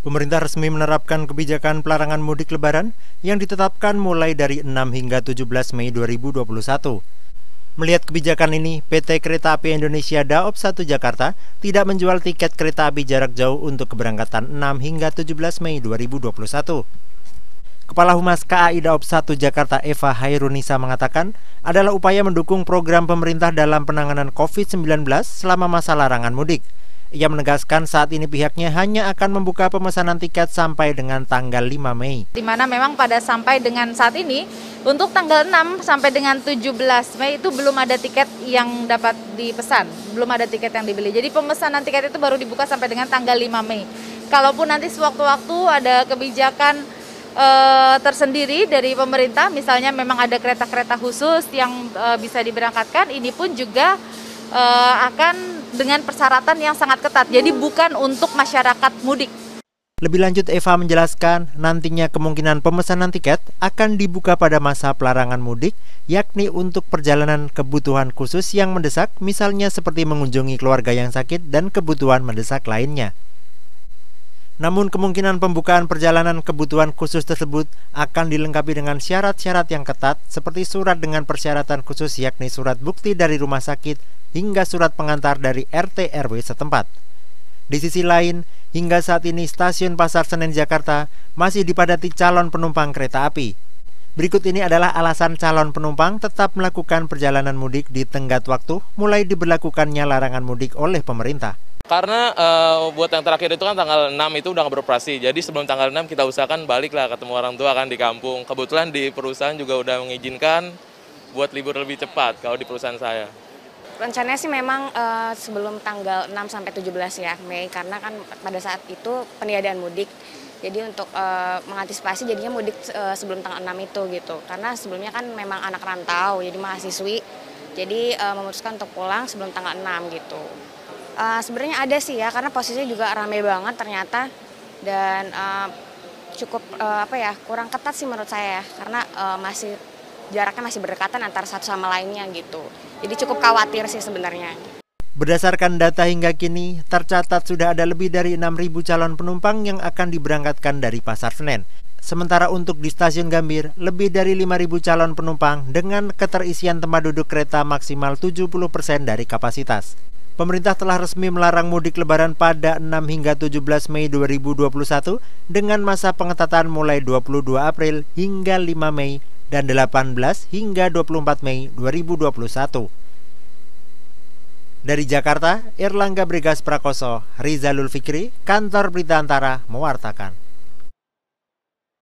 Pemerintah resmi menerapkan kebijakan pelarangan mudik Lebaran yang ditetapkan mulai dari 6 hingga 17 Mei 2021. Melihat kebijakan ini, PT Kereta Api Indonesia Daop 1 Jakarta tidak menjual tiket kereta api jarak jauh untuk keberangkatan 6 hingga 17 Mei 2021. Kepala Humas KAI Daop 1 Jakarta Eva Hairunisa mengatakan adalah upaya mendukung program pemerintah dalam penanganan COVID-19 selama masa larangan mudik. Ia menegaskan saat ini pihaknya hanya akan membuka pemesanan tiket sampai dengan tanggal 5 Mei. Di mana memang pada sampai dengan saat ini, untuk tanggal 6 sampai dengan 17 Mei itu belum ada tiket yang dapat dipesan, belum ada tiket yang dibeli. Jadi pemesanan tiket itu baru dibuka sampai dengan tanggal 5 Mei. Kalaupun nanti sewaktu-waktu ada kebijakan tersendiri dari pemerintah, misalnya memang ada kereta-kereta khusus yang bisa diberangkatkan, ini pun juga akan dengan persyaratan yang sangat ketat, jadi bukan untuk masyarakat mudik. Lebih lanjut, Eva menjelaskan nantinya kemungkinan pemesanan tiket akan dibuka pada masa pelarangan mudik, yakni untuk perjalanan kebutuhan khusus yang mendesak, misalnya seperti mengunjungi keluarga yang sakit dan kebutuhan mendesak lainnya. Namun kemungkinan pembukaan perjalanan kebutuhan khusus tersebut akan dilengkapi dengan syarat-syarat yang ketat seperti surat dengan persyaratan khusus yakni surat bukti dari rumah sakit hingga surat pengantar dari RT RW setempat. Di sisi lain, hingga saat ini stasiun Pasar Senen Jakarta masih dipadati calon penumpang kereta api. Berikut ini adalah alasan calon penumpang tetap melakukan perjalanan mudik di tenggat waktu mulai diberlakukannya larangan mudik oleh pemerintah. Karena buat yang terakhir itu kan tanggal 6 itu udah nggak beroperasi. Jadi sebelum tanggal 6 kita usahakan balik lah ketemu orang tua kan di kampung. Kebetulan di perusahaan juga udah mengizinkan buat libur lebih cepat kalau di perusahaan saya. Rencananya sih memang sebelum tanggal 6 sampai 17 ya Mei, karena kan pada saat itu peniadaan mudik. Jadi untuk mengantisipasi jadinya mudik sebelum tanggal 6 itu gitu. Karena sebelumnya kan memang anak rantau, jadi mahasiswi. Jadi memutuskan untuk pulang sebelum tanggal 6 gitu. Sebenarnya ada sih ya, karena posisinya juga ramai banget ternyata. Dan cukup kurang ketat sih menurut saya ya, karena jaraknya masih berdekatan antara satu sama lainnya gitu. Jadi cukup khawatir sih sebenarnya. Berdasarkan data hingga kini, tercatat sudah ada lebih dari 6.000 calon penumpang yang akan diberangkatkan dari Pasar Senen. Sementara untuk di Stasiun Gambir, lebih dari 5.000 calon penumpang dengan keterisian tempat duduk kereta maksimal 70% dari kapasitas. Pemerintah telah resmi melarang mudik Lebaran pada 6 hingga 17 Mei 2021 dengan masa pengetatan mulai 22 April hingga 5 Mei dan 18 hingga 24 Mei 2021. Dari Jakarta, Erlangga Bregas Prakoso, Rizalul Fikri, Kantor Berita Antara mewartakan.